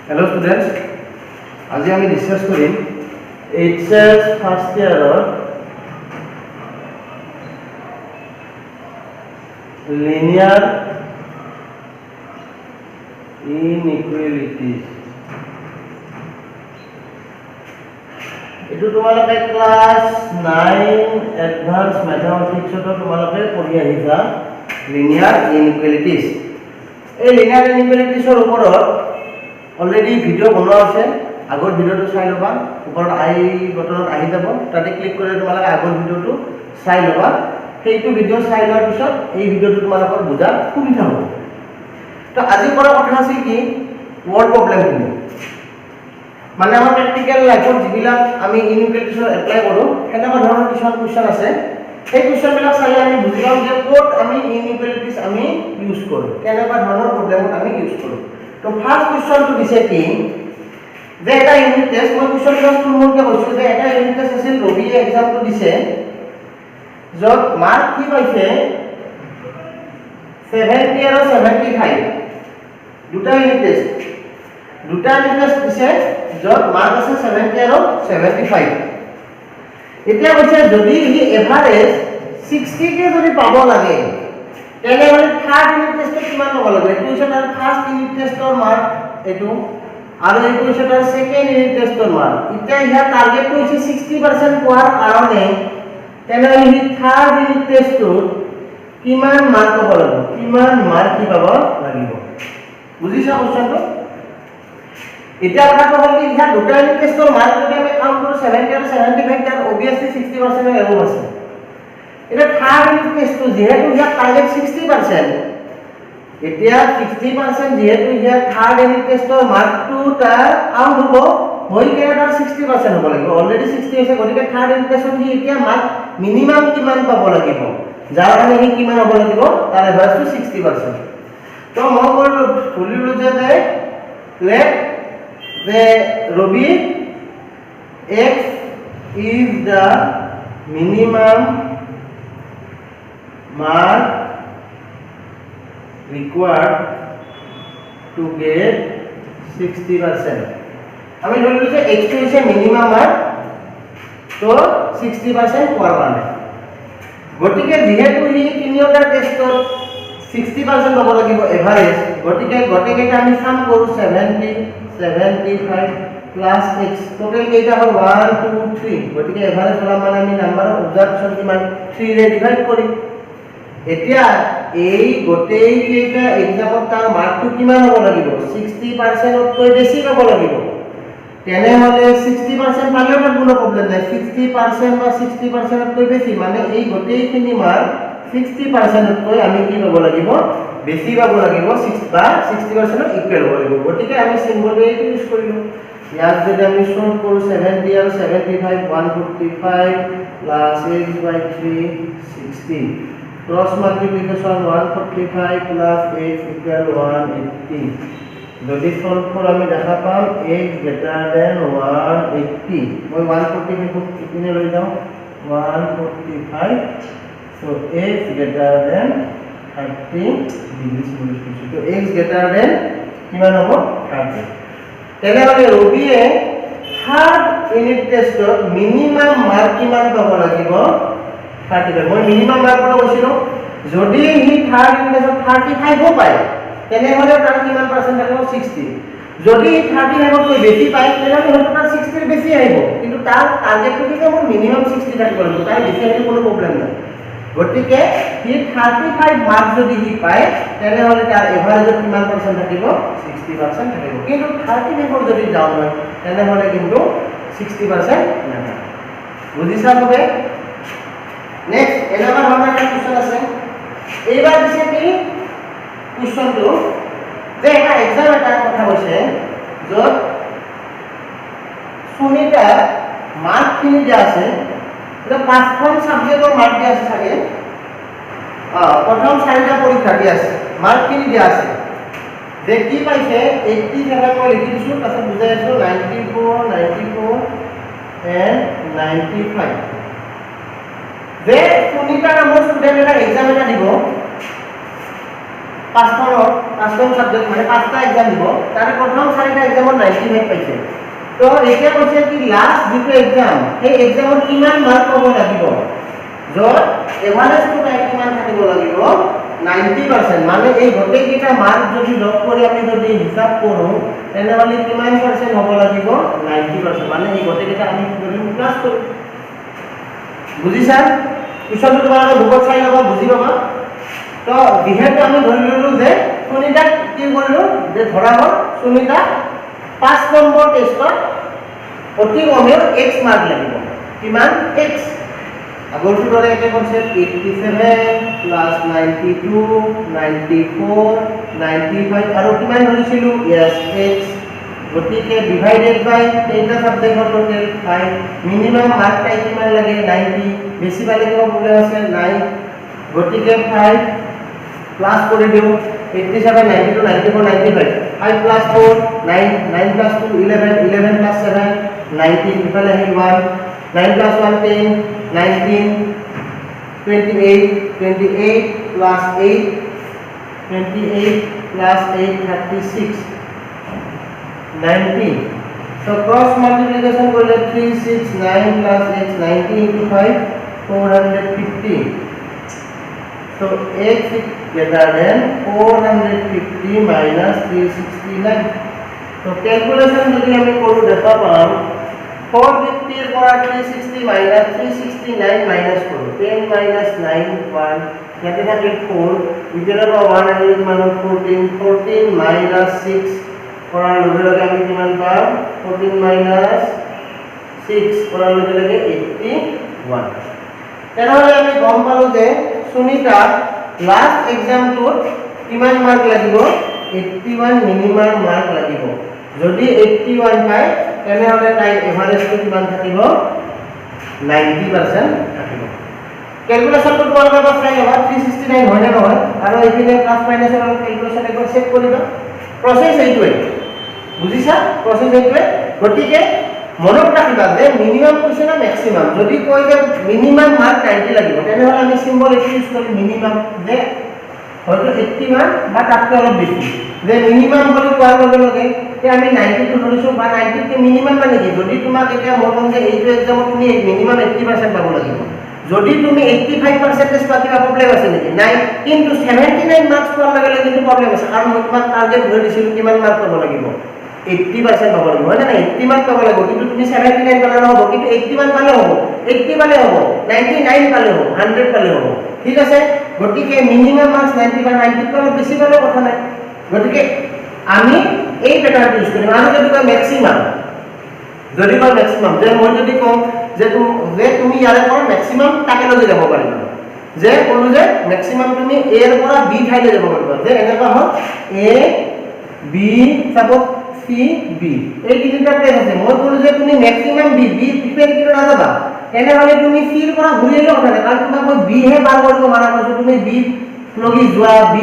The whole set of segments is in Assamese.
Hello students, আজি আমি ডিসকাস কৰিম এইচএস ফাৰ্স্ট ইয়াৰৰ লিনিয়াৰ ইনইকুৱেলিটিজ। এইটো তোমালোকে ক্লাস 9 এডভান্স ম্যাথমেটিক্সত তোমালোকে পঢ়ি আহিছা লিনিয়াৰ ইনইকুৱেলিটিজ। এই লিনিয়াৰ ইনইকুৱেলিটিজৰ ওপৰত অলৰেডি ভিডিও বনোৱা আছে, আগৰ ভিডিওটো চাই ল'বা, ওপৰত আই বটনত আহি যাব, তাতে ক্লিক কৰি তোমালোকে আগৰ ভিডিওটো চাই ল'বা। সেইটো ভিডিও চাই লোৱাৰ পিছত এই ভিডিওটো তোমালোকৰ বুজাৰ সুবিধা হ'ব। তো আজি কৰা কথা আছে কি ওয়াৰ্ড প্ৰবলেমখিনি, মানে আমাৰ প্ৰেক্টিকেল লাইফত যিবিলাক আমি ইনইকুৱেলিটিজৰ এপ্লাই কৰোঁ এনেকুৱা ধৰণৰ কিছুমান কুৱেশ্যন আছে। সেই কুৱেশ্যনবিলাক চাই আমি বুজি পাম যে ক'ত আমি ইনইকুৱেলিটিজ আমি ইউজ কৰোঁ, কেনেকুৱা ধৰণৰ প্ৰবলেমত আমি ইউজ কৰোঁ। তো ফার্স্ট কোশ্চনটো দিছে কি যে এটা ইউনিট টেস্ট, মই কোশ্চনটো মনকে কৈছো যে এটা ইউনিট টেস্ট আছিল ৰবিয়ে এক্সামটো দিছে, য'ত মাৰ্ক কি পাইছে 70 আৰু 75, দুটা ইউনিট টেস্ট দিছে য'ত মাৰ্ক আছে 70 আৰু 75। এতিয়া কৈছে যদি ই এভাৰেজ 60 কে যদি পাব লাগে তেনেহলে থাৰ্ড ইউনিট টেস্টত কিমান পাব লাগে। এইটো হৈছে তাৰ ফাৰ্স্ট ইউনিট টেস্টৰ মাৰ্ক এইটো, আৰু এইটো হৈছে তাৰ সেকেন্ড ইউনিট টেস্টৰ মাৰ্ক। এতিয়া ইয়াৰ টাৰ্গেটটো হৈছে 60% পোৱাৰ কাৰণে তেনেহলে ই থাৰ্ড ইউনিট টেস্টত কিমান মাৰ্ক পাব লাগিব, কিমান মাৰ্ক কি পাব লাগিব। বুজিছা কোৱেশ্চনটো? এতিয়া কথাটো হ'ল কি ইয়াৰ দুটা ইউনিট টেস্টৰ মাৰ্ক যদি আমি কাউন্ট কৰো 70 আৰু 75, তাৰ অবিয়াসলি 60% এৰ এৰৰ আছে। এটা থাৰ্ড ইউনিট টেস্টটো যেহেতু ইয়াৰ টাৰ্গেট 60%, এতিয়া 60% যেহেতু ইয়াৰ থাৰ্ড ইউনিট টেস্টৰ মাৰ্কটো তাৰ কাউন্ট হ'ব হৈ কেনে তাৰ 60% হ'ব লাগিব। অলৰেডি 60 আছে, গতিকে থাৰ্ড ইউনিট টেস্টত সি এতিয়া মাৰ্ক মিনিমাম কিমান পাব লাগিব, যাৰ কাৰণে সি কিমান হ'ব লাগিব, তাৰ এভাৰেজটো 60%। তো মই ধৰিলো যে late the Robi X is the minimum mark required to get 60%. আমি ধৰিলো যে x টো হৈছে মিনিমাম মাৰ্ক, তো 60% পোৱাৰ কাৰণে। গতিকে যেহেতু ই তিনিটা টেষ্টত 60% পাব লাগিব এভাৰেজ, গতিকে গটেকেইটা আমি সাম কৰো 70 75 প্লাস x, টোটাল কেইটা হ'ল 1 2 3, গতিকে এভাৰেজ হলা মানে আমি নাম্বাৰ অফ অবজাৰভেশন কিমান 3 ৰে ডিভাইড কৰিম। এতিয়া এই গোটেই কেইটা এক্সামত তাৰ মাৰ্কটো কিমান হ'ব লাগিব, 60% তকৈ বেছি পাব লাগিব। তেনেহলে 60% পালেও কোনো প্ৰবলেম নাই, 60% বা 60% তকৈ বেছি মানে এই গোটেইখিনি মাৰ্ক 60% তকৈ আমি কি পাব লাগিব, বেছি পাব লাগিব, 60% ইকুৱেল হ'ব লাগিব। গতিকে আমি সিম্বল এইটো ইউজ কৰিলো। ইয়াত যদি আমি সলভ কৰো 70 আৰু 75 145 plus x/3 60, cross multiplication 145 plus x equal 180। যদি সলভ কৰো আমি দেখা পাম x গ্রেটার দেন 180, মই 145 ইপিনে লৈ যাও 145, so x greater than 30 degree Celsius, তো x গ্রেটার দেন কিমান হ'ব 30। তেনেহলে ৰবিয়ে থাৰ্ড ইউনিট টেষ্টত মিনিমাম মাৰ্ক কিমান পাব লাগিব 35। মই মিনিমাম মাৰ্ক কথা কৈছিলো, যদি হি থাৰ্ড ইউনিট টেষ্টত 35 পায় তেনেহলে তাৰ কিমান পাৰ্চেন্ট থাকিব 60। যদি 35 তকৈ বেছি পায় তেনেহলে হয়তো তাৰ 60 ৰ বেছি আহিব, কিন্তু তাৰ টাৰ্গেটটো কি মোৰ মিনিমাম 60 থাকিব লাগিব, তাৰ বেছি আহিলে কোনো প্ৰবলেম নাই। গতিকে হি 35 মাৰ্ক যদি হি পায় তেনেহলে তাৰ এভাৰেজত কিমান পাৰ্চেন্ট থাকিব 60% থাকিব, কিন্তু 35 যদি ডাউন হয় তেনেহলে কিন্তু 60% নহয়। বুজিছা সবে? নেক্সট এনেকুৱা ধৰণৰ এটা কোৱেশ্চন আছে। এইবাৰ দিছে কি কোৱেশ্চনটো যে এটা এক্সাম এটা কথা কৈছে য'ত সুনিতা মাৰ্কখিনি দিয়া আছে, এটা 5খন সাবজেক্টৰ মাৰ্ক দিয়া আছে চাগে, প্ৰথম 4টা পৰীক্ষা দিয়া আছে, মাৰ্কখিনি দিয়া আছে যে কি পাইছে 87 মই লিখি দিছো, তাৰপিছত বুজাই আছো 94 94 and 95। যে সুনিতা নামৰ ষ্টুডেণ্ট এটা এক্সাম এটা দিব, পাঁচখন সাবজেক্ট মানে 5টা এক্সাম দিব, তাৰে প্ৰথম 4টা এক্সাম এক্সামত 95 পাইছে তো এতিয়া কৈছে কি লাষ্ট যিটো এক্সাম সেই এক্সামত কিমান মাৰ্ক পাব লাগিব য'ত এভাৰেজ টু টাইপ কিমান থাকিব লাগিব 90% মানে এই গোটেইকেইটা মাৰ্ক যদি লগ কৰি আমি যদি হিসাব কৰোঁ তেনেহ'লে কিমান পাৰ্চেণ্ট হ'ব লাগিব 90% মানে এই গোটেইকেইটা আমি কি কৰিম প্লাছ কৰিম বুজিছা পিছতো তোমালোকে বুকত চাই ল'বা বুজি পাবা তো যিহেতু আমি ধৰি ললোঁ যে সুনিতাক কি কৰিলোঁ যে ধৰা হ'ল সুনিতা 5 নম্বৰ টেষ্টত অতি কমেও x মাৰ্ক লাগিব কিমান x আগৰটো দৰে একে কনসেপ্ট 87 প্লাস 92 94 95 আৰু কিমান ধৰিছিলো yes x গতিকে ডিভাইডেড বাই কেইটা সাবজেক্টৰ টোটাল 5 মিনিমাম মাৰ্ক টাই কিমান লাগে 90 বেছি পালে কিবা প্ৰবলেম আছে নাই গতিকে 5 প্লাস কৰি দিও 87 92 94 95 5 plus 4 9 9 plus 2 11 11 plus 7 19 इफाले है 1 9 plus 1 10 19 28 28 plus 8 28 plus 8 36 90 so cross multiplication করলে 369 plus x 90 into 5 450 so x is greater than 450 minus 369 so calculation যদি আমি করু দেখা পাম 450 এর পর 360 minus 369 minus করব 10 minus 9 1 ইয়াতে থাকে 4 ইজের পর 1 আর মানে 14 14 minus 6 করার লগে লগে আমি কিমান পাম 14 minus 6 করার লগে লগে 81 তেনেহলে আমি গম পালো যে সুনিতা লাস্ট এক্সামটোত কিমান মার্ক লাগিব 81 মিনিমাম মার্ক লাগিব যদি 81 পায় তেনেহলে তাই এভারেজটো কিমান থাকিব 90% থাকিব ক্যালকুলেশনটো তোমালোকে এবাৰ চাই লবা 369 হয় না নহয় আৰু এইপিনে প্লাস মাইনাসৰ ক্যালকুলেশন একবাৰ চেক কৰিবা প্ৰসেস এইটোৱে বুজিছা প্ৰসেস এইটোৱে গতিকে মনত ৰাখিবা যে মিনিমাম কৈছে না ম্যাক্সিমাম যদি কয় যে মিনিমাম মাৰ্ক 90 লাগিব তেনেহলে আমি সিম্বল এটো ইউজ কৰিম মিনিমাম যে হয়তো 81 বা তাতকৈ অলপ বেছি যে মিনিমাম বুলি কোৱাৰ লগে লগে যে আমি 90 টো ধৰিছো বা 90 কে মিনিমাম মানে কি যদি তোমাক এতিয়া মৰম যে এইটো এক্সামত তুমি মিনিমাম 80% পাব লাগিব যদি তুমি 85% পাবা কিবা প্ৰবলেম আছে নেকি নাই কিন্তু 79 মাৰ্কস পোৱাৰ লগে লগে কিন্তু প্ৰবলেম আছে কাৰণ মই তোমাক টাৰ্গেট ধৰি দিছিলো কিমান মার্ক পাব লাগিব 80% পাব লাগিব হয় না 80 মার্ক পাব লাগিব কিন্তু তুমি 79 পালে নহব কিন্তু 81 পালে হ'ব 80 পালে হ'ব 99 পালে হ'ব 100 পালে হ'ব ঠিক আছে গতিকে মিনিমাম মার্কস 90 বা 90 পালে বেছি পালে কথা নাই গতিকে আমি এই প্যাটার্ন ইউজ কৰিম আৰু যদি কয় ম্যাক্সিমাম যদি কয় ম্যাক্সিমাম যে মই যদি কম যে তুমি ইয়াৰে পৰা ম্যাক্সিমাম তাকে লৈ যাব পাৰিবা যে কোন যে ম্যাক্সিমাম তুমি a এৰ পৰা b ঠাইলে যাব পাৰিবা যে এনেকা হয় a b suppose c b এই তিনিটা প্লেস আছে মই কলো যে তুমি ম্যাক্সিমাম b b প্রিপেয়ার কৰি না যাবা এনেহলে তুমি c এৰ পৰা ঘুৰিলে কথা নাই কাৰণ তোমাক মই b হে বাৰ কৰিব মানা কৰিছো তুমি b লগি যোৱা b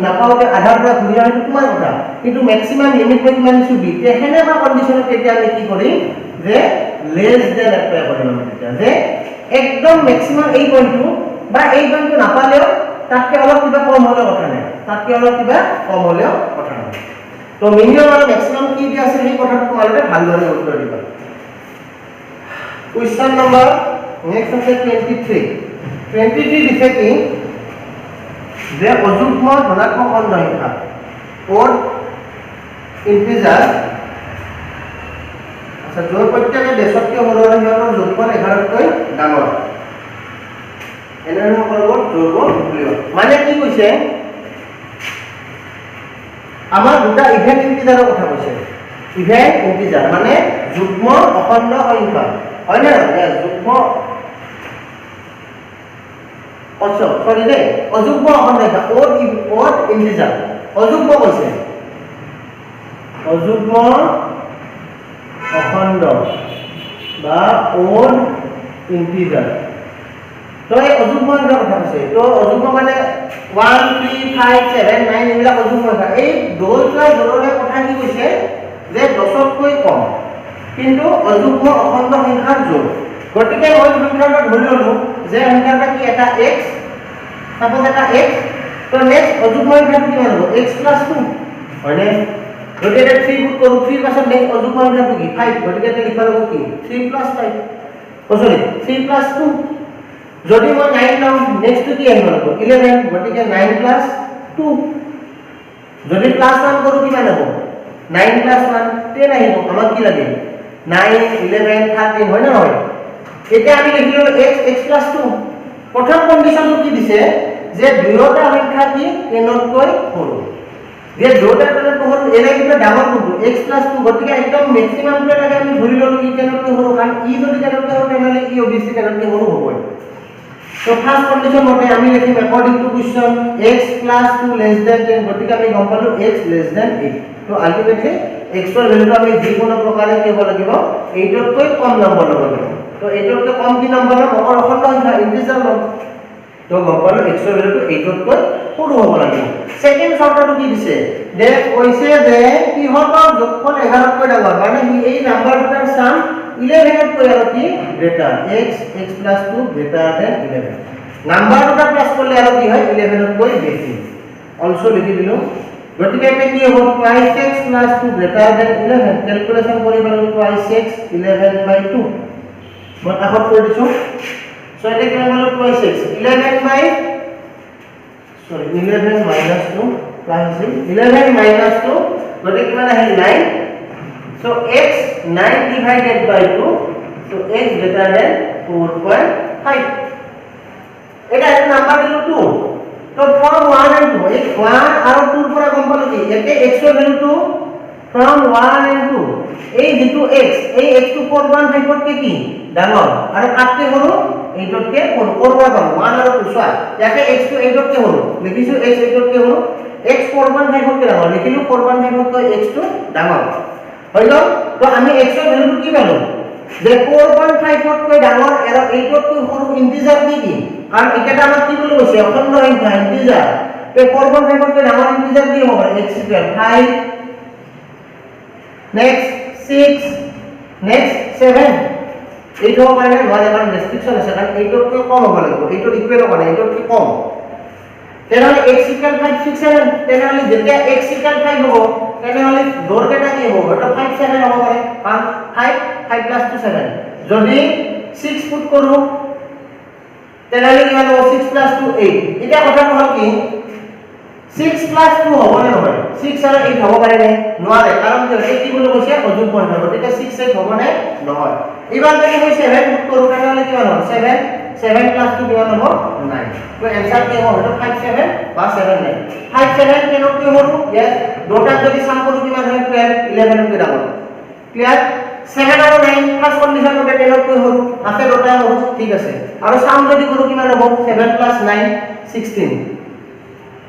নাপাওতে আধাৰ পৰা ঘুৰি আহা তোমাৰ কথা কিন্তু ম্যাক্সিমাম লিমিট মই কিমান দিছো b তে হেনেবা কন্ডিশনত তেতিয়া আমি কি কৰিম যে লেস দেন এপ্লাই কৰিম আমি তেতিয়া যে একদম ম্যাক্সিমাম এই পইণ্টটো বা এই পইণ্টটো নাপালেও তাতকে অলপ কিবা কম হলেও কথা নাই তাতকে অলপ কিবা কম হলেও কথা নাই তো মিনিমাম আৰু ম্যাক্সিমাম কি দিয়া আছে এই কথাটো তোমালোকে ভালদৰে উত্তৰ দিবা কোৱেশ্চন নম্বৰ নেক্সট আছে 23 দিছে কি যে অযুগ্ম ধনাত্মক খণ্ড সংখ্যা ওর ইন্টিজার আচ্ছা জোর প্রত্যেকে বেশতকে সৰু আৰু সিহঁতৰ যোগফল 11তকৈ ডাঙৰ এনেধৰণৰ কৰিব যোগ বুলিব মানে কি কৈছে আমাৰ দুটা ইভেন্ট ইন্টিজাৰৰ কথা কৈছে ইভেন্ট ইন্টিজার মানে যুগ্ম অখণ্ড সংখ্যা হয় না যুগ্ম সরি দে অযুগ্ম অখণ্ড সংখ্যা ওড ইন্টিজার অযুগ্ম কৈছে অযুগ্ম অখণ্ড বা ওড ইন্টিজার তো এই অযুগ্ম সংখ্যাৰ কথা কৈছে তো অযুগ্ম মানে 1 3 5 7 9 এইবিলাক অযুগ্ম সংখ্যা এই দলটা জোৰৰে কথা কি কৈছে যে 10তকৈ কম কিন্তু অযুগ্ম অখণ্ড সংখ্যাৰ জোৰ গতিকে মই সংখ্যাটা ধৰি ললো যে সংখ্যাটা কি এটা x সাপোজ এটা x তো নেক্সট অযুগ্ম সংখ্যাটো কি হ'ব x + 2 হয়নে যদি এটা 3 পুট কৰো 3 পাছত নেক্সট অযুগ্ম সংখ্যাটো কি 5 গতিকে এটা লিখা হ'ব কি 3 + 5 ও সরি 3 + 2 যদি মই 9 লওঁ নেক্সটটো কি আহিব লাগিব 11 গতিকে 9 + 2 যদি +1 কৰো কিমান হ'ব 9 + 1 10 আহিব আমাক কি লাগে 9 11 13 হয় না নহয় এতিয়া আমি লিখিলো x + 2 প্ৰথম কন্ডিশনটো কি দিছে যে দুয়োটা সংখ্যা কি 10 তকৈ সৰু যে দুয়োটা 10 তকৈ সৰু এনে কিবা ডাঙৰ কোনটো x + 2 গতিকে একদম ম্যাক্সিমামটো লাগে আমি ধৰি ললো ই 10 তকৈ সৰু কাৰণ ই যদি 10 তকৈ সৰু তেনেহলে ই অবিয়াসলি 10 তকৈ সৰু হ'বই তো ফার্স্ট কন্ডিশন মতে আমি লিখিম according to question x + 2 less than 10 গতিকে আমি গম পালো x লেস দ্যান 8 তো আলটিমেটলি x এর ভ্যালুটো আমি যে কোনো প্রকারে কি হ'ব লাগিব 8 তকৈ কম নম্বৰ ল'ব লাগিব তো 8 তকৈ কম কি নম্বৰ ল'ম অখণ্ড সংখ্যা ইন্টিজাৰ ল'ম তো গম পালো x এৰ ভ্যালুটো 8 তকৈ সৰু হ'ব লাগিব সেকেন্ড শর্তটো কি দিছে যে কৈছে যে কি হ'ব যোগফল 11 তকৈ ডাঙৰ মানে এই নম্বৰ দুটাৰ সাম 11 তকৈ আৰু কি greater x + 2 greater than 11 number দুটা প্লাস করলে আর কি হয় 11 তকৈ বেশি অলসো লিখি দিলো গতিকে এটা কি হ'ব 2x + 2 গ্রেটার দেন 11 ক্যালকুলেশন কৰি পালো 2x 11/2 মই আগত কৰি দিছো সো এটা কি হলো 2x 11 বাই সরি 11 - 2 প্লাস 11 - 2 গতিকে কিমান আহিল 9 so x 9/2 so x greater than 4.5 এটা একটা নাম্বার দিলো 2 তো from 1 and 2 এই 1 আর 2 পৰা গম পালো কি এতে x এর ভ্যালুটো from 1 and 2 এই যেটো x এই x টু 4.5 তকৈ কি ডাঙৰ আৰু কাটকে হলো 8 তকৈ সৰু কৰবা পাম 1 আৰু 2 সয় ইয়াতে x টু 8 তকৈ হলো লিখিছো x 8 তকৈ হলো x 4.5 তকৈ ডাঙৰ লিখিলো 4.5 তকৈ x টু ডাঙৰ হইল তো আমি x এৰ ভ্যালুটো কি পালো যে 4.5 তকৈ ডাঙৰ আৰু 8 তকৈ সৰু ইন্টিজাৰ কি কাৰণ এটা আমাক কি বলি কৈছে অখণ্ড সংখ্যা ইন্টিজাৰ তে 4.5 তকৈ ডাঙৰ ইন্টিজাৰ কি হ'ব x = 5 নেক্সট 6 নেক্সট 7 এই হ'ব মানে নহয় কাৰণ ৰেস্ট্ৰিকশন আছে কাৰণ 8 তকৈ কম হ'ব লাগিব 8 ৰ ইকুৱেল হ'ব 8 তকৈ কম তেনেহলে x = 5 6 7 তেনেহলে যেতিয়া x = 5 হ'ব তেনেহলে দৰ কেটা কি হ'ব এটা 5 7 হ'ব পাৰে কাৰণ 5 5 + 2 7 যদি 6 ফুট কৰো তেনেহলে কি হ'ব 6 + 2 8 এটা কথা হ'ল কি 6 + 2 হ'ব না নহয় 6 আৰু 8 হ'ব পাৰে নে নোৱাৰে কাৰণ কি বুলি কৈছে অযুগ্ম সংখ্যা গতিকে 6 8 হ'ব নে নহয় এবাৰ যদি মই 7 ফুট কৰো তেনেহলে কিমান হ'ব 7 7 + 2 কিমান হ'ব 9 তো आंसर কি হ'ব এটা 5 7 বা 7 9 5 7 কেন কি হ'ব यस দুটা যদি সাম কৰো কিমান হয় 12 11 কৈ ডাঙৰ ক্লিয়াৰ 7 আৰু 9 ফার্স্ট কন্ডিশন মতে 10 কৈ হ'ব আছে দুটা হ'ব ঠিক আছে আৰু সাম যদি কৰো কিমান হ'ব 7 + 9 16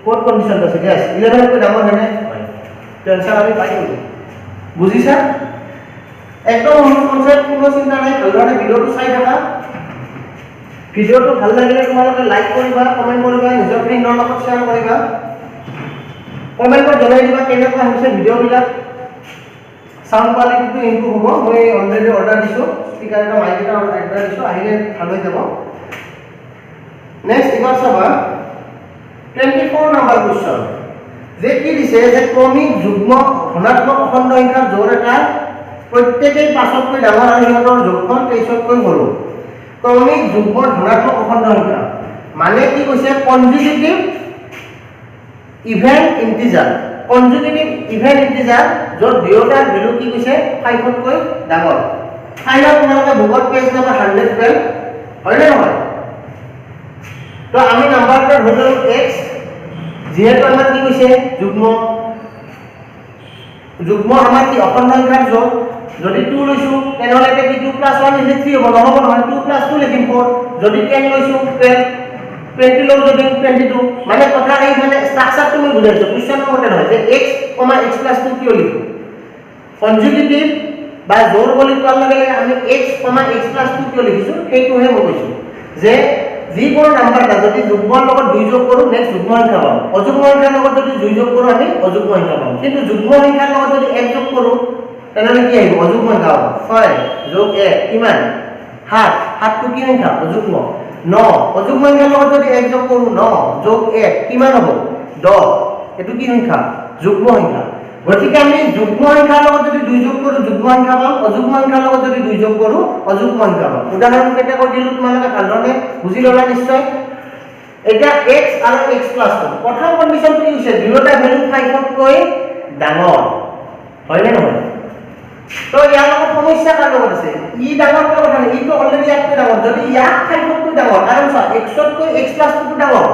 কোড কন্ডিশন আছে यस 11 কৈ ডাঙৰ হয় না তো आंसर আমি পাই গলো বুজিছা একদম কনসেপ্ট কোনো চিন্তা নাই ভালদৰে ভিডিওটো চাই থাকা ভিডিওটো ভাল লাগিলে তোমালোকে লাইক কৰিবা কমেন্ট কৰিবা নিজৰ ফ্ৰেণ্ডৰ লগত শেয়াৰ কৰিবা কমেন্টত জনাই দিবা কেনেকুৱা হৈছে ভিডিওবিলাক সাউন্ড কোৱালিটিটো ইমপ্ৰুভ হ'ব মই অলৰেডি অৰ্ডাৰ দিছো স্পিকাৰ এটা মাইক এটা অৰ্ডাৰ দিছো আহিলে ভাল হৈ যাব নেক্সট এবাৰ চাবা 24 নম্বৰ কোৱেশ্চন যে কি দিছে যে ক্ৰমিক যুগ্ম ধনাত্মক অখণ্ড সংখ্যাৰ জোড় এটা প্ৰত্যেকই 5 তকৈ ডাঙৰ আৰু ইহঁতৰ যোগফল 23 তকৈ সৰু ক্ৰমিক যুগ্ম ধনাত্মক অখণ্ড সংখ্যা মানে কি কৈছে কনজুগেটিভ ইভেন ইন্টিজাৰ য'ত দুয়োটাৰ ভ্যালু কি কৈছে 5 তকৈ ডাঙৰ ফাইনাল তোমালোকে বুকত পেজ নম্বৰ 112 হয় নে নহয় তো আমি নাম্বাৰটা ধৰিলো x যেহেতু আমাৰ কি কৈছে যুগ্ম আমাৰ কি অখণ্ড সংখ্যাৰ জোড় যদি 2 লৈছো তেনেহলে এটা কি 2 + 1 = 3 হ'ব নহব নহয় 2 + 2 লিখিম 4 যদি 10 লৈছো 12 20 লও যদি 22 মানে কথা এই মানে স্ট্রাকচার তুমি বুঝাইছো কোশ্চেন মতে নহয় যে x, x + 2 কিয় লিখো কনজুগেটিভ বা জোড় বুলি কোৱাৰ লগে লগে আমি x, x + 2 কিয় লিখিছো সেইটোহে মই কৈছো যে যিকোনো নাম্বাৰটা যদি যুগ্মৰ লগত 2 যোগ কৰো নেক্সট যুগ্ম সংখ্যা পাম অযুগ্ম সংখ্যাৰ লগত যদি 2 যোগ কৰো আমি অযুগ্ম সংখ্যা পাম কিন্তু যুগ্ম সংখ্যাৰ লগত যদি 1 যোগ কৰো তেনেহলে কি আহিব অযুগ্ম সংখ্যা 6 যোগ 1 কিমান 7 7 টু কি সংখ্যা অযুগ্ম 9 অযুগ্ম সংখ্যাৰ লগত যদি 1 যোগ কৰো 9 যোগ 1 কিমান হ'ব 10 এটো কি সংখ্যা যুগ্ম সংখ্যা গতিকে আমি যুগ্ম সংখ্যাৰ লগত যদি 2 যোগ কৰো যুগ্ম সংখ্যা পাম, অযুগ্ম সংখ্যাৰ লগত যদি 2 যোগ কৰো অযুগ্ম সংখ্যা পাম। উদাহৰণ কেইটা কৈ দিলো তোমালোকে ভালদৰে বুজি ল'লা নিশ্চয়। এটা x আৰু x প্লাস 1 প্ৰথম কন্ডিশন কি হৈছে দুয়োটা ভ্যালু 5 তকৈ ডাঙৰ হয় নে নহয়? তো ইয়াৰ লগত সমস্যা কাৰ লগত আছে ই ডাঙৰ কথা নাই, ই তো অলৰেডি ইয়াতকৈ ডাঙৰ। যদি ইয়াক 5 তকৈ ডাঙৰ কাৰণ চোৱা x তকৈ x প্লাস 2 ডাঙৰ,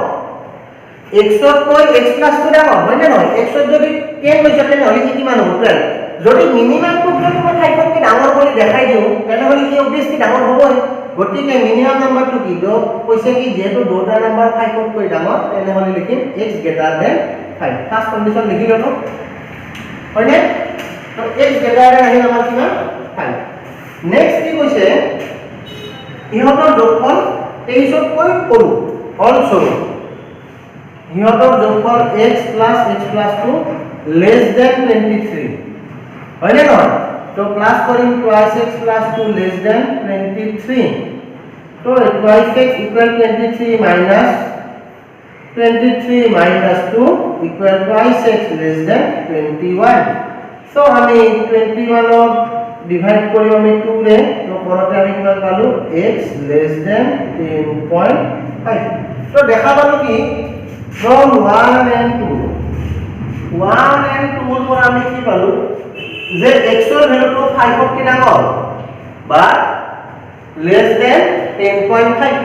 x তকৈ x প্লাস 2 ডাঙৰ হয় নে নহয়? x যদি 10 হৈছে তেনেহ'লে কি কিমান হ'ব 12। যদি মিনিমাম টো যদি মই 5 তকৈ ডাঙৰ বুলি দেখাই দিও তেনেহ'লে কি অবভিয়াসলি ডাঙৰ হ'বই। গতিকে মিনিমাম নাম্বাৰটো কি তো কৈছে কি যেহেতু দুটা নাম্বাৰ 5 তকৈ ডাঙৰ তেনেহ'লে লিখিম x greater than 5। First condition লিখি ললো হয় নে? তো x greater than আহিল আমাৰ কিমান 5। নেক্সট কি কৈছে ইহঁতৰ যোগফল 23 তকৈ সৰু অলসো ইহঁতৰ যোগফল x plus 2 less than 23 হয় নে নহয়? তো প্লাস কৰিম twice x plus 2 less than 23। তো twice x equal 23 minus 2 equal twice x less than 21। so আমি 21 ক ডিভাইড কৰিম আমি 2 ৰে, তো পৰতে আমি কিমান পালো x less than 10.5। তো দেখা পালো কি from 1 and 2 ৰ পৰা আমি কি পালো যে x ৰ ভ্যালুটো 5 তকৈ ডাঙৰ বা less than 10.5।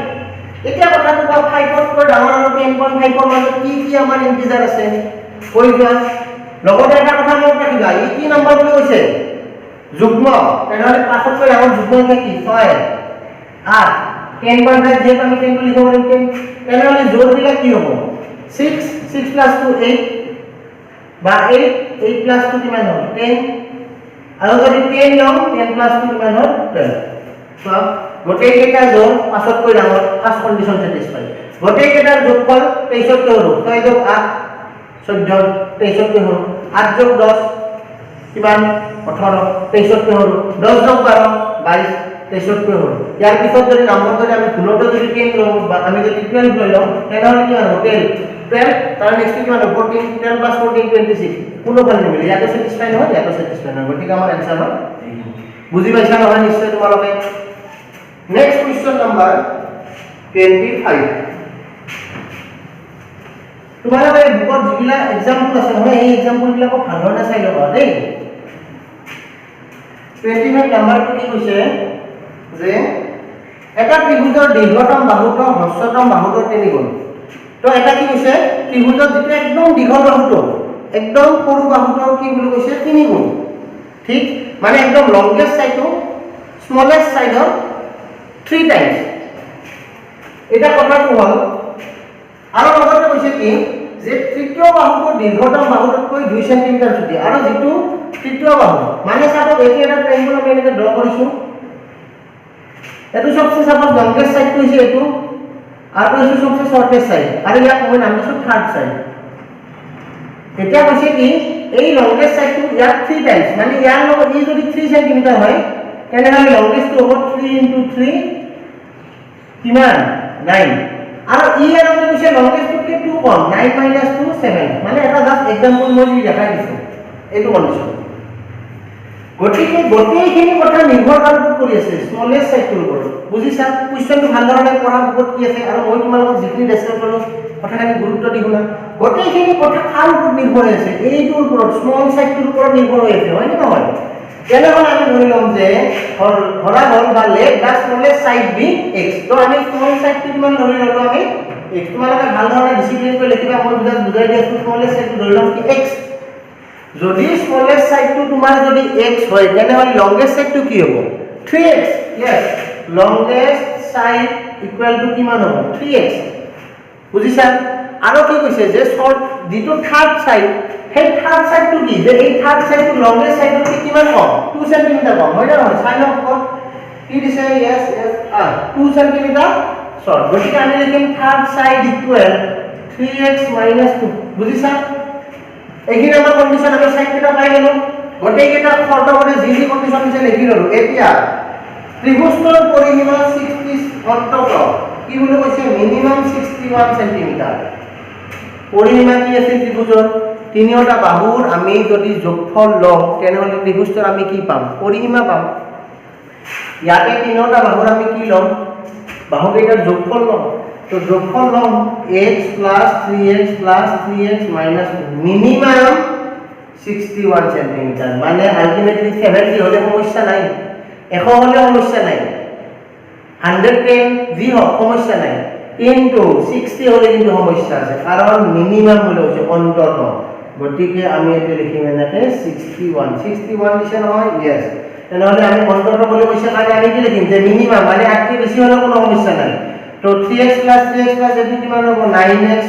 এতিয়া কথাটো কোৱা 5 তকৈ ডাঙৰ আৰু 10.5 ৰ মাজত কি কি আমাৰ ইন্টিজাৰ আছে কৈ যোৱা। লগতে এটা কথা মনত ৰাখিবা ই কি নম্বৰ বুলি কৈছে যুগ্ম, তেনেহ'লে 5 তকৈ ডাঙৰ যুগ্ম সংখ্যা কি 6 8 10.5 যেহেতু আমি 10 লিখিব পাৰিম 10, তেনেহ'লে জোড়বিলাক কি হ'ব 6 plus 2 8 বা 8 plus 2 কিমান হ'ব 10 আৰু যদি 10 লওঁ 10 plus 2 কিমান হ'ল 12। so গোটেই কেইটা জোড় 5 তকৈ ডাঙৰ ফাৰ্স্ট কন্ডিশন স্যাটিসফাই। গোটেই কেইটাৰ যোগফল 23 তকৈ সৰু 6 যোগ 8 14 23 তকৈ সৰু 8 যোগ 10 কিমান 18 23 তকৈ সৰু 10 যোগ 12 22 23 তকৈ সৰু। ইয়াৰ পিছত যদি নম্বৰ যদি আমি ভুলতে যদি 10 লওঁ বা আমি যদি 12 লৈ লওঁ তেনেহ'লে কিমান হ'ব 12 তাৰ নেক্সট কিমান হ'ব 14 12 plus 14 26 কোনো ফালে নিমিলে ইয়াতো স্যাটিসফাই নহয় ইয়াতো স্যাটিসফাই নহয়। গতিকে আমাৰ आंसर হ'ল বুজি পাইছা নহয় নিশ্চয় তোমালোকে। Next question number 25। তোমালোকে বুকত যিবিলাক এক্সাম্পল আছে নহয় এই এক্সাম্পলবিলাকো ভালদৰে চাই ল'বা দেই। 25 নম্বৰটো কি কৈছে যে এটা ত্ৰিভুজৰ দীৰ্ঘতম বাহুটো হ্ৰস্বতম বাহুটোৰ 3 গুণ। তো এটা কি কৈছে ত্ৰিভুজৰ যেটা একদম দীঘল বাহুটো একদম সৰু বাহুটোৰ কি বুলি কৈছে 3 গুণ। ঠিক মানে একদম লংগেস্ট সাইডটো স্মলেস্ট সাইডৰ 3 টাইমস। এটা কথাটো হ'ল আৰু লগতে কৈছে কি যে তৃতীয় বাহুটো দীৰ্ঘতম বাহুটোতকৈ 2 সেন্টিমিটাৰ ছুটি আৰু যেটো তৃতীয় বাহু মানে সাপোজ এই এটা ট্ৰায়াঙ্গল আমি এনেকৈ ড্ৰ কৰিছো এটো সবচেয়ে সাপোজ লংগেস্ট সাইডটো হৈছে এটো আৰু এটো সবচেয়ে শৰ্টেস্ট সাইড আৰু ইয়াক মই নাম দিছো থাৰ্ড সাইড। এটা কৈছে কি এই লংগেস্ট সাইডটো ইয়াক 3 টাইমস মানে ইয়াৰ লগত ই যদি 3 সেন্টিমিটাৰ হয় তেনেহ'লে লংগেস্টটো হ'ব 3 * 3 কিমান 9 আৰু ই আৰু কৈছে লংগেস্টটোতকৈ 2 কম 9 - 2 7 মানে এটা জাস্ট एग्जांपल মই দেখাই দিছো এইটো কন্ডিশন। গতিকে গোটেইখিনি কথা নিৰ্ভৰ কৰি আছে স্মলেস্ট সাইডটোৰ ওপৰত। বুজিছা কোৱেশ্চনটো ভালদৰে পঢ়া বুকত কি আছে আৰু মই তোমালোকক যিখিনি ডিসকাস কৰিলো কথাখিনি গুৰুত্ব দি শুনা। গোটেইখিনি কথা কাৰ ওপৰত নিৰ্ভৰ আছে এইটোৰ ওপৰত স্মল সাইডটোৰ ওপৰত নিৰ্ভৰ হৈ আছে হয় নে নহয়? তেনেহ'লে আমি ধৰি লম যে ধৰা হ'ল বা লেট দা স্মলেস্ট সাইড বি x। তো আমি স্মল সাইডটো কিমান ধৰি ললো আমি x। তোমালোকে ভালদৰে ডিসিপ্লিন কৰি লিখিবা মই বুজাই দি আছো স্মলেস্ট সাইডটো ধৰি লম কি x। যদি স্মলেস্ট সাইডটো তোমাৰ যদি x হয় তেনেহ'লে লংগেস্ট সাইডটো কি হ'ব 3x। Yes longest side equal to কিমান হ'ব 3x। বুজিছা আৰু কি কৈছে যে শৰ্ট যেটো থাৰ্ড সাইড সেই থাৰ্ড সাইডটো কি যে এই থাৰ্ড সাইডটো লংগেস্ট সাইডতকৈ কিমান কম 2 সেন্টিমিটাৰ কম হয় না নহয় চাই লওক কি দিছে यस 2 সেন্টিমিটাৰ শৰ্ট। গতিকে আমি লিখিম থাৰ্ড সাইড ইকুয়াল 3x - 2। বুজিছা এইখিনি আমাৰ কন্ডিশন আমি সাইড কেটা পাই গেলো গোটেই কেটা শৰ্ত মানে যি কন্ডিশন দিছে লিখি ললো। এতিয়া ত্ৰিভুজটোৰ পৰিসীমা 60 অন্তত কি বুলি কৈছে মিনিমাম 61 সেন্টিমিটাৰ। পৰিসীমা কি আছে ত্ৰিভুজৰ তিনিওটা বাহুৰ আমি যদি যোগফল লওঁ তেনেহ'লে ত্ৰিভুজটোৰ আমি কি পাম পৰিসীমা পাম ইয়াতে তিনিওটা বাহুৰ আমি কি লম বাহুকেইটাৰ যোগফল লম তো যোগফল লম x + 3x + 3x - minimum 61 centimetre মানে আলটিমেটলি 70 হলে সমস্যা নাই 100 হলে সমস্যা নাই 110 যি হোক সমস্যা নাই কিন্তু 60 হলে কিন্তু সমস্যা আছে কারণ মিনিমাম হলে হচ্ছে অন্তত গতিকে আমি এটা লিখিম এনেকে 61 দিছে নহয় ইয়েস তেনেহলে আমি অন্তত বলে কৈছে কারণে আমি কি লিখিম যে মিনিমাম মানে আটকে বেশি হলে কোনো সমস্যা নাই তো 3x + 3x + এটি কিমান হ'ব 9x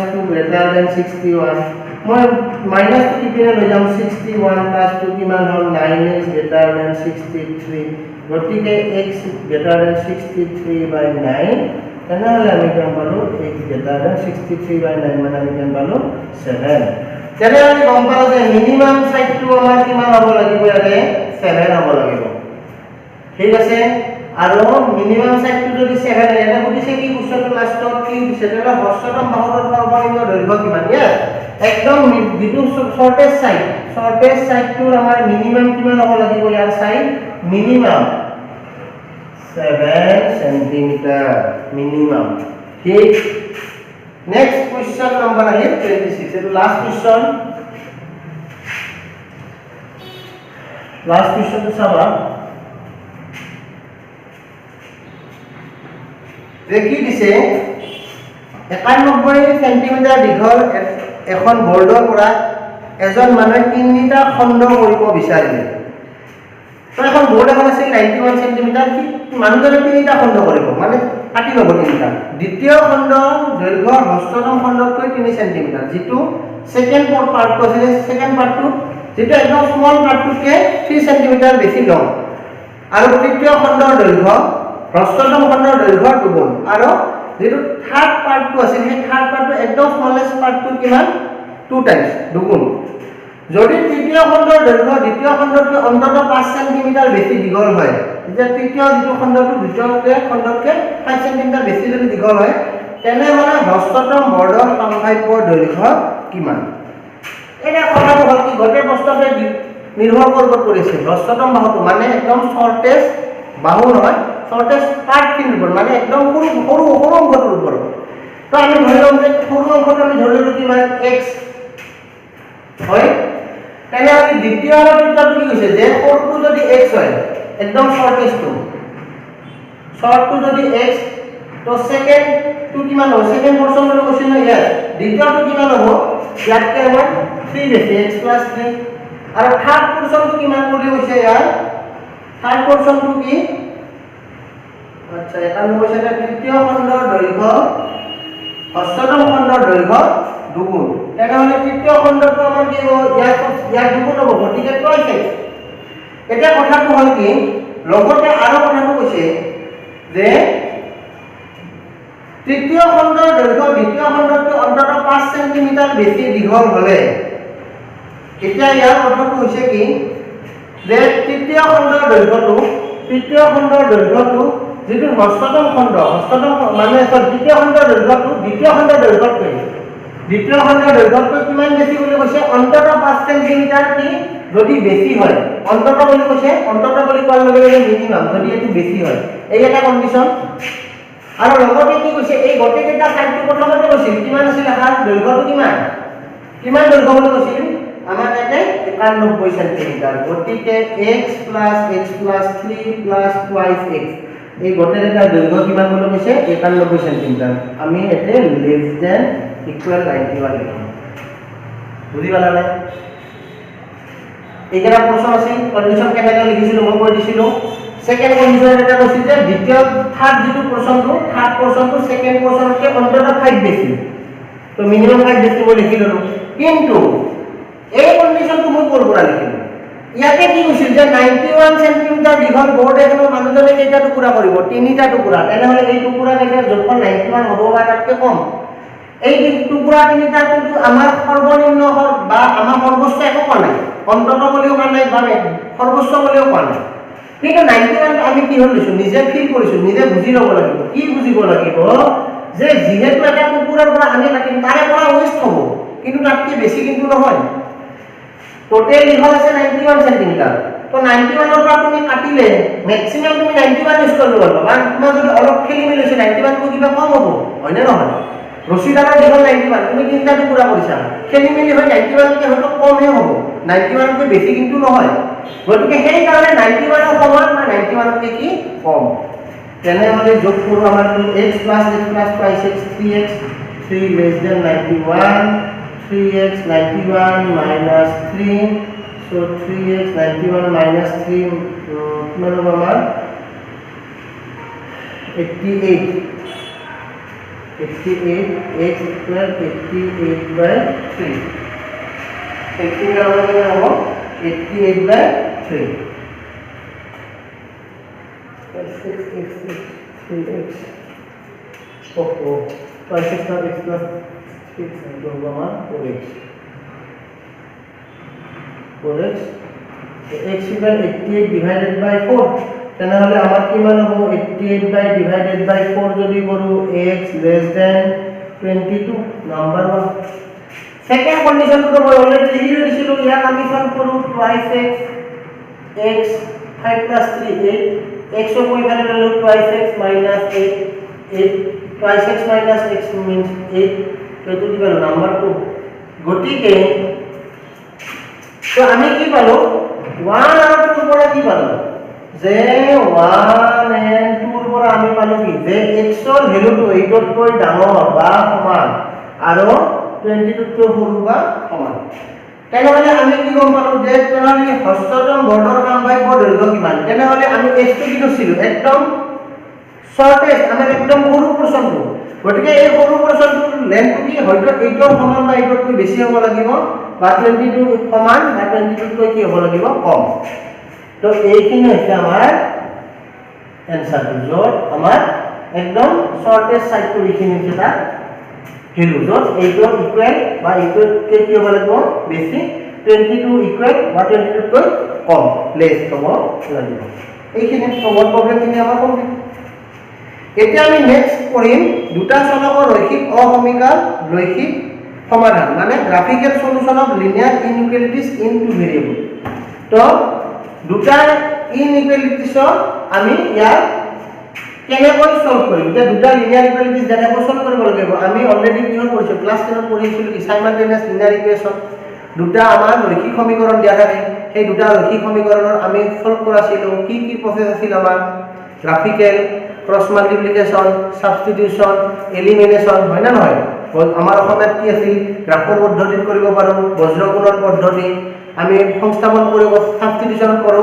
- 2 greater than 61 মই মাইনাস কি পিনে লৈ যাম 61 + 2 কিমান হ'ল 9x greater than 63 গতিকে x greater than 63/9 তেনেহলে আমি কেন পালো x greater than 63/9 মানে আমি কেন পালো 7 তেনেহলে আমি গম পালো যে মিনিমাম সাইডটো আমাৰ কিমান হ'ব লাগিব ইয়াতে 7 হ'ব লাগিব ঠিক আছে আৰু মিনিমাম সাইডটো যদি 7 এটা বুজিছে কি কুৱেশ্যনটো লাষ্টত কি দিছে তেলা হস্ততম বাহুৰ সৰ্বনিম্ন দৈৰ্ঘ্য কিমান ইয়া একদম যেটো শৰ্টেষ্ট সাইডটোৰ আমাৰ মিনিমাম কিমান হ'ব লাগিব ইয়াৰ সাইড মিনিমাম 7 সেন্টিমিটার মিনিমাম ঠিক নেক্সট কোয়েশ্চন নাম্বার আছে 26 এটো লাস্ট কোয়েশ্চন তো চাবা দেখি দিছে 91 সেন্টিমিটার দীঘল এখন বোৰ্ডৰ পৰা এজন মানুহে তিনিটা খণ্ড কৰিব বিচাৰিলে তো এখন বোৰ্ড এখন আছে 91 সেন্টিমিটাৰ কি মানুহজনে তিনিটা খণ্ড কৰিব মানে কাটি ল'ব তিনিটা দ্বিতীয় খণ্ড দৈৰ্ঘ্য হস্ততম খণ্ডতকৈ 3 সেন্টিমিটাৰ যেটো সেকেন্ড পাৰ্ট আছে সেকেন্ড পাৰ্টটো যেটো একদম স্মল পাৰ্টটোকে 3 সেন্টিমিটাৰ বেছি লং আৰু তৃতীয় খণ্ডৰ দৈৰ্ঘ্য হস্ততম খণ্ডৰ দৈৰ্ঘ্য দুগুণ আৰু যেটো থাৰ্ড পাৰ্টটো আছে সেই থাৰ্ড পাৰ্টটো একদম স্মলেস্ট পাৰ্টটো কিমান 2 টাইমস দুগুণ যদি তৃতীয় খণ্ডৰ দৈৰ্ঘ্য দ্বিতীয় খণ্ডতকৈ অন্তত 5 সেন্টিমিটার বেছি দীঘল হয় যে তৃতীয় যেটো খণ্ডটো দ্বিতীয় খণ্ডতকৈ 5 সেন্টিমিটার বেছি যদি দীঘল হয় তেনেহলে হস্ততম বৰ্ডৰ সম্ভাব্য দৈৰ্ঘ্য কিমান এটা কথাটো হ'ল কি গোটেই প্ৰশ্নতে নিৰ্ভৰ কৰিছে হস্ততম বাহুটো মানে একদম শৰ্টেষ্ট বাহু নহয় শৰ্টেষ্ট পাৰ্ট কিনৰ ওপৰত মানে একদম সৰু অংশটোৰ ওপৰত তো আমি ধৰি লম যে সৰু অংশটো আমি ধৰি ললো কিমান x হয় তেনেহলে দ্বিতীয় আৰু তৃতীয়টো কি কৈছে যে সৰুটো যদি x হয় একদম শৰ্টেষ্টটো যদি x তো সেকেন্ডটো কিমান হ'ব সেকেন্ড পোৰশন বুলি কৈছে ন ইয়াত দ্বিতীয়টো কিমান হ'ব ইয়াতকে আমাৰ 3 বেছি x + 3 আৰু থাৰ্ড পোৰশনটো কিমান বুলি কৈছে ইয়াত থাৰ্ড পোৰশনটো কি আচ্ছা এটা কৈছে যে তৃতীয় খণ্ডৰ দৈৰ্ঘ্য হস্ততম খণ্ডৰ দৈৰ্ঘ্য দুগুণ তেনেহলে তৃতীয় খণ্ডটো আমাৰ কি হ'ব ইয়াত দুগুণ হ'ব গতিকে টুৱাইছ এটা কথাটো হ'ল কি লগতে আৰু কথাটো কৈছে যে তৃতীয় খণ্ডৰ দৈৰ্ঘ্য দ্বিতীয় খণ্ডতকৈ অন্তত 5 সেন্টিমিটাৰ বেছি দীঘল হলে এতিয়া ইয়াৰ কথাটো হৈছে কি যে তৃতীয় খণ্ডৰ দৈৰ্ঘ্যটো যেটো হস্ততম খণ্ড মানে দ্বিতীয় খণ্ডৰ দৈৰ্ঘ্যতকৈ কিমান বেছি বুলি কৈছে অন্তত 5 সেন্টিমিটাৰ কি যদি বেছি হয় অন্তত বুলি কৈছে অন্তত বুলি কোৱাৰ লগে লগে মিনিমাম যদি এটো বেছি হয় এই এটা কন্ডিশন আৰু লগতে কি কৈছে এই গোটেইটা সাইডটো প্ৰথমতে কৈছিল কিমান আছিল হাত দৈৰ্ঘ্যটো কিমান দৈৰ্ঘ্য বুলি কৈছিল আমাৰ ইয়াতে 91 সেন্টিমিটাৰ গতিকে x + 3 + twice x এই গোটেইটা দৈৰ্ঘ্য কিমান বুলি কৈছে 91 সেন্টিমিটার আমি এতে লেস দেন ইকুয়াল 91 লিখিম বুজি পালানে এইটা প্রশ্ন আছে কন্ডিশন কেনেকৈ লিখিছিল মই কৈ দিছিলো সেকেন্ড কন্ডিশন এটা কৈছিল যে দ্বিতীয় থার্ড যেটো পোরশনটো সেকেন্ড পোরশনতকৈ অন্তত 5 বেছি তো মিনিমাম 5 বেছি মই লিখি ললো কিন্তু এই কন্ডিশনটো মই কোৰ পৰা লিখিলো ইয়াতে কি কৈছিল যে 91 সেন্টিমিটাৰ দীঘল বোৰ্ড এখনৰ মানুহজনে কেইটা টুকুৰা কৰিব তিনিটা টুকুৰা তেনেহলে এই টুকুৰা কেইটাৰ যোগফল 91 হ'ব বা তাতকৈ কম এই টুকুৰা তিনিটা কিন্তু আমাৰ সৰ্বনিম্ন বা আমাৰ সৰ্বোচ্চ একো কোৱা নাই অন্তত বলিও কোৱা নাই বা সৰ্বোচ্চ বলিও কোৱা নাই কিন্তু 91 আমি কি হলিছো নিজে ফিল কৰিছো নিজে বুজি ল'ব লাগিব কি বুজিব লাগিব যে যেহেতু এটা টুকুৰাৰ পৰা আমি কাটিম তাৰে পৰা ওয়েস্ট হ'ব কিন্তু তাতকৈ বেছি কিন্তু নহয় টোটেল দীঘল আছে 91 সেন্টিমিটার তো 91 ৰ পৰা তুমি কাটিলে ম্যাক্সিমাম তুমি 91 ইউজ কৰিব পাৰিবা কাৰণ তোমাৰ যদি অলপ খেলি মেলি হৈছে 91 কো কিবা কম হ'ব হয় নে নহয় ৰছিদালৰ দীঘল 91 তুমি তিনটাটো পুৰা কৰিছা খেলি মেলি হৈ 91 কে হয়তো কমহে হ'ব 91 কৈ বেছি কিন্তু নহয় গতিকে সেই কাৰণে 91 ৰ সমান বা 91 কে কি কম তেনেহলে যোগ কৰো আমাৰ x plus 5x 3x 3 less than 91 3x 91 minus 3 so 3x 91 minus 3 কিমান হ'ব আমাৰ 88 x equal 88 by 3 80 কিমান হ'ব 88 by 3 3x oh 5x plus x plus 6 into 4x 4x so x equal 88 divided by 4 তেনেহলে আমাৰ কিমান হ'ব 88 by divided by 4 যদি কৰো x less than 22 number 1 second কন্ডিশনটো মই অলৰেডি লিখি দিছিলো ইয়াক আমি সলভ কৰো twice x 5 plus 3 8 x को कोई वैल्यू ले लो twice x minus 8 twice x minus x means 8 तो टू दी वैल्यू नंबर 2 গতিকে তো আমি কি পালো 1 আর 2 পৰা কি পালো যে 1 and 2 পৰা আমি পালো কি যে x ৰ ভ্যালুটো 8 তকৈ ডাঙৰ বা সমান আৰু 22 তকৈ সৰু বা সমান তেনেহলে আমি কি গম পালো যে তেনেহলে হস্ততম বৰ্ডৰ সম্ভাৱ্য দৈৰ্ঘ্য কিমান তেনেহলে আমি x টো কি কৰিছিলো একদম শৰ্টেষ্ট আমাৰ একদম সৰু পোৰচনটো গতিকে এই সৰু পোৰচনটোৰ লেন্থ কি হয়তো 8 ৰ সমান বা 8 তকৈ বেছি হ'ব লাগিব বা 22 সমান বা 22 তকৈ কি হ'ব লাগিব কম তো এইখিনি হৈছে আমাৰ এনসাৰটো যত আমাৰ একদম শৰ্টেষ্ট সাইডটো লিখিনি হৈছে তাত ভ্যালু যত 8 ইকুৱেল বা 8 কে কি হ'ব লাগিব বেছি 22 ইকুৱেল বা 22 কৈ কম লেস হ'ব লাগিব এইখিনি সহজ প্ৰবলেমখিনি আমাৰ কমপ্লিট এতিয়া আমি নেক্সট কৰিম দুটা চলকৰ ৰৈখিক অসমীকাৰ লৈখিক সমাধান মানে graphical solution of linear inequalities in two variable তো দুটা ইনইকুয়ালিটিজ আমি ইয়াৰ কেনেকৈ সলভ কৰিম যে দুটা লিনিয়াৰ ইকুয়ালিটিজ যেনেকৈ সলভ কৰিব লাগিব আমি অলৰেডি কিহত কৰিছো ক্লাছ 10 ত পঢ়িছিলো কি সাইমালটেনিয়াস লিনিয়াৰ ইকুৱেশ্যন দুটা আমাৰ ৰৈখিক সমীকৰণ দিয়া থাকে সেই দুটা ৰৈখিক সমীকৰণৰ আমি সলভ কৰাছিলো কি প্ৰসেছ আছিল আমাৰ গ্ৰাফিক্যাল ক্ৰস মাল্টিপ্লিকেশন সাবস্টিটিউশন এলিমিনেশন হয় না নহয় আমাৰ অসমত কি আছিল গ্ৰাফৰ পদ্ধতিত কৰিব পাৰো বজ্ৰগুণৰ পদ্ধতি আমি সংস্থাপন কৰিব সাবস্টিটিউশন কৰো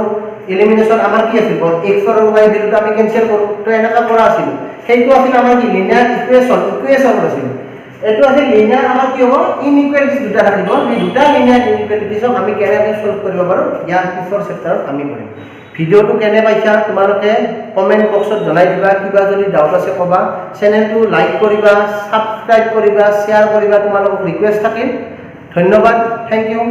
এলিমিনেশন আমাৰ কি আছিল x ৰ y ভ্যালুটো আমি ক্যান্সেল কৰো তো এনেকা কৰা আছিল সেইটো আছিল আমাৰ কি লিনিয়াৰ ইকুৱেশ্যন আছিল এটো আছিল লিনিয়াৰ আমাৰ কি হ'ব ইনইকুয়ালিটিজ দুটা থাকিব এই দুটা লিনিয়াৰ ইনইকুয়ালিটিজক আমি কেনেকৈ সলভ কৰিব পাৰো ইয়াৰ পিছৰ চেপ্টাৰত আমি কৰিম ভিডিওটো কেনে পাইছা তোমালোকে কমেন্ট বক্সত জনাই দিবা কিবা যদি ডাউট আছে কবা চেনেলটো লাইক কৰিবা সাবস্ক্ৰাইব কৰিবা শেয়াৰ কৰিবা তোমালোকক ৰিকুৱেষ্ট থাকিল ধন্যবাদ থ্যাংক ইউ